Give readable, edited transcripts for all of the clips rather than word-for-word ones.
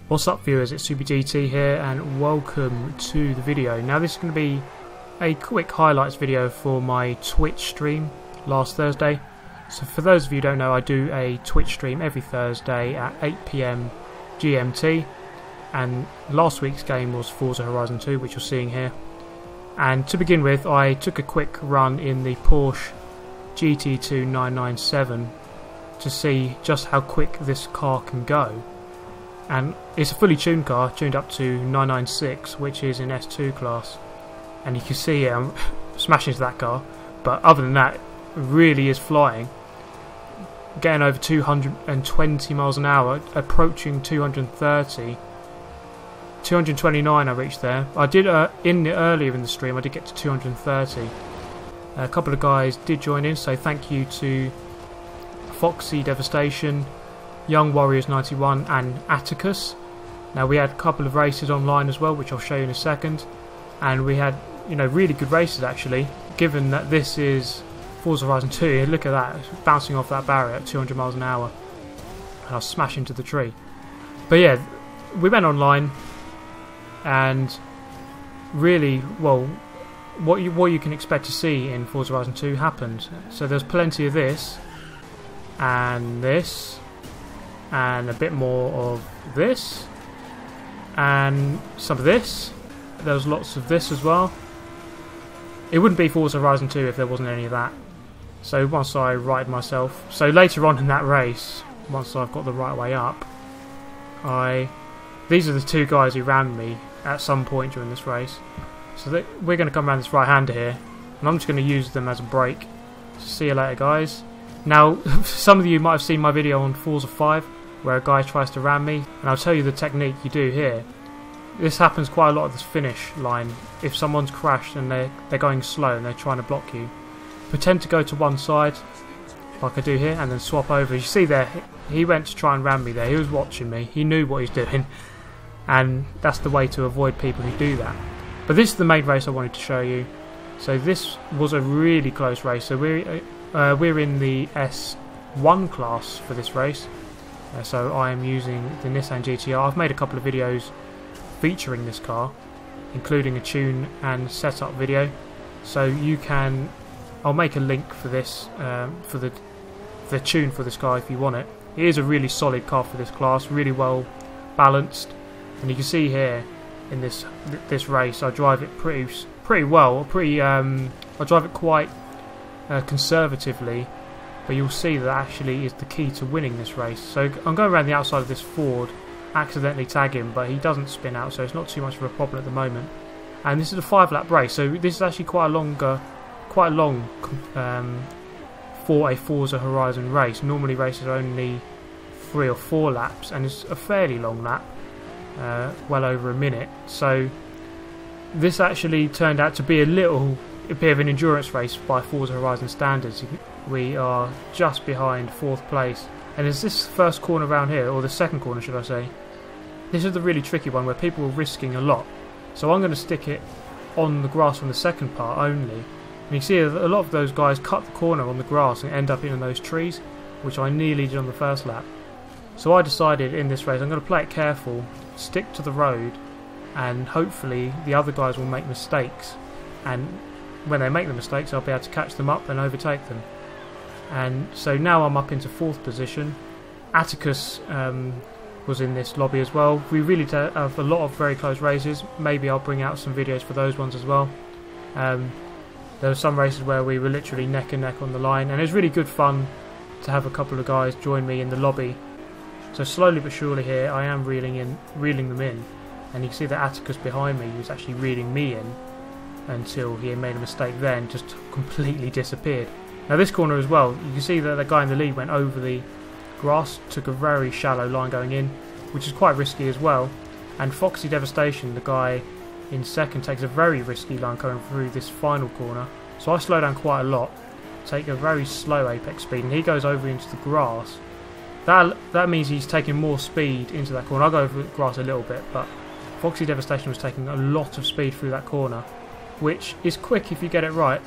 What's up viewers, it's SuperGT here and welcome to the video. Now this is going to be a quick highlights video for my Twitch stream last Thursday. So for those of you who don't know, I do a Twitch stream every Thursday at 8 PM GMT, and last week's game was Forza Horizon 2, which you're seeing here. And to begin with, I took a quick run in the Porsche GT2 997 to see just how quick this car can go. And it's a fully tuned car, tuned up to 996, which is in S2 class. And you can see here, I'm smashing into that car, but other than that, it really is flying. Getting over 220 miles an hour, approaching 230. 229 I reached there. I did, earlier in the stream, I did get to 230. A couple of guys did join in, so thank you to Foxy Devastation, Young Warriors 91 and Atticus. Now we had a couple of races online as well, which I'll show you in a second, and we had, you know, really good races actually, given that this is Forza Horizon 2. Look at that, bouncing off that barrier at 200 miles an hour, and I'll smash into the tree. But yeah, we went online, and really, well, what you can expect to see in Forza Horizon 2 happened. So there's plenty of this, and this, and a bit more of this, and some of this. There was lots of this as well. It wouldn't be Forza Horizon 2 if there wasn't any of that. So once I righted myself, so later on in that race, once I've got the right way up, these are the two guys who ran me at some point during this race. So we're going to come around this right-hander here, and I'm just going to use them as a brake. So see you later, guys. Now, some of you might have seen my video on Forza 5, where a guy tries to ram me, and I'll tell you the technique you do here. This happens quite a lot at this finish line. If someone's crashed and they're going slow and they're trying to block you, pretend to go to one side, like I do here, and then swap over. You see there, he went to try and ram me there. He was watching me. He knew what he was doing, and that's the way to avoid people who do that. But this is the main race I wanted to show you. So this was a really close race. So we're in the S1 class for this race. So I am using the Nissan GTR. I've made a couple of videos featuring this car, including a tune and setup video. So you can, I'll make a link for this, for the tune for this car if you want it. It is a really solid car for this class, really well balanced, and you can see here in this race I drive it pretty well. I drive it quite conservatively, but you'll see that actually is the key to winning this race. So I'm going around the outside of this Ford, accidentally tag him, but he doesn't spin out, so it's not too much of a problem at the moment. And this is a 5-lap race, so this is actually quite long for a Forza Horizon race. Normally races are only 3 or 4 laps, and it's a fairly long lap, well over a minute. So this actually turned out to be a bit of an endurance race by Forza Horizon standards. We are just behind 4th place, and it's this first corner around here, or the second corner should I say. This is the really tricky one where people are risking a lot, so I'm going to stick it on the grass on the second part only. And you see a lot of those guys cut the corner on the grass and end up in those trees, which I nearly did on the first lap. So I decided in this race I'm going to play it careful, stick to the road, and hopefully the other guys will make mistakes, and when they make the mistakes I'll be able to catch them up and overtake them. And so now I'm up into 4th position. Atticus was in this lobby as well. We really have a lot of very close races. Maybe I'll bring out some videos for those ones as well. There were some races where we were literally neck and neck on the line, and it was really good fun to have a couple of guys join me in the lobby. So slowly but surely here I am reeling them in, and you can see that Atticus behind me was actually reeling me in until he had made a mistake there and just completely disappeared. Now this corner as well, you can see that the guy in the lead went over the grass, took a very shallow line going in, which is quite risky as well. And Foxy Devastation, the guy in second, takes a very risky line going through this final corner. So I slow down quite a lot, take a very slow apex speed, and he goes over into the grass. That means he's taking more speed into that corner. I'll go over the grass a little bit, but Foxy Devastation was taking a lot of speed through that corner, which is quick if you get it right,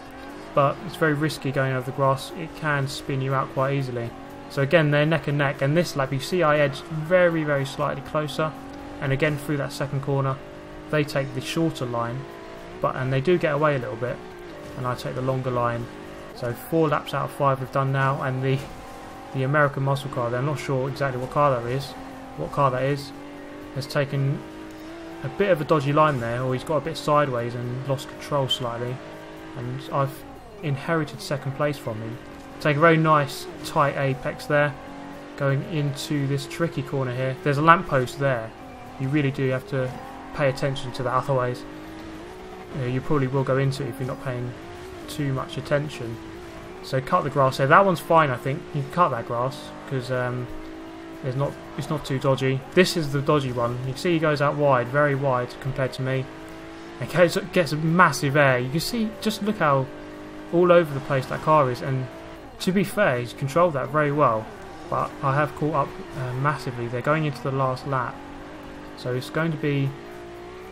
but it's very risky going over the grass. It can spin you out quite easily. So again, they're neck and neck, and this lap you see I edged very, very slightly closer, and again through that second corner they take the shorter line, and they do get away a little bit, and I take the longer line. So 4 laps out of 5 we've done now, and the American muscle car there, I'm not sure exactly what car that is, has taken a bit of a dodgy line there, or he's got a bit sideways and lost control slightly, and I've inherited second place from him. Take a very nice tight apex there, going into this tricky corner here. There's a lamppost there, you really do have to pay attention to that, otherwise you probably will go into it if you're not paying too much attention. So cut the grass there. That one's fine, I think. You can cut that grass because it's not too dodgy. This is the dodgy one. You can see he goes out wide, very wide compared to me. It gets a massive air. You can see, just look how all over the place that car is, and to be fair, he's controlled that very well. But I have caught up massively. They're going into the last lap, so it's going to be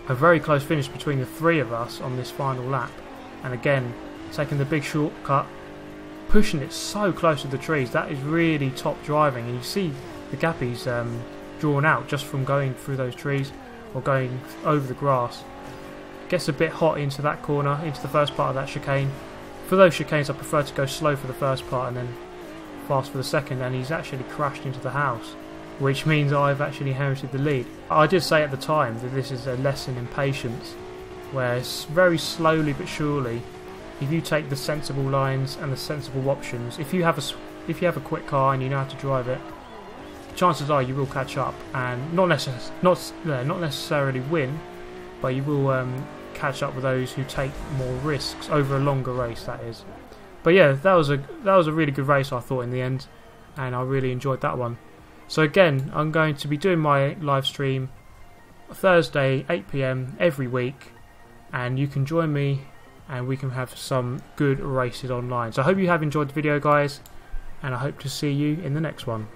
a very close finish between the 3 of us on this final lap. And again, taking the big shortcut, pushing it so close to the trees. That is really top driving, and you see the gap he's drawn out just from going through those trees or going over the grass. Gets a bit hot into that corner, into the first part of that chicane. For those chicanes I prefer to go slow for the first part and then fast for the second, and he's actually crashed into the house, which means I've actually inherited the lead. I did say at the time that this is a lesson in patience, where it's very slowly but surely, if you take the sensible lines and the sensible options, if you have a quick car and you know how to drive it, chances are you will catch up and not necessarily win, but you will catch up with those who take more risks over a longer race, that is. But yeah, that was a really good race, I thought, in the end, and I really enjoyed that one. So again, I'm going to be doing my live stream Thursday 8 PM every week, and you can join me and we can have some good races online. So I hope you have enjoyed the video, guys, and I hope to see you in the next one.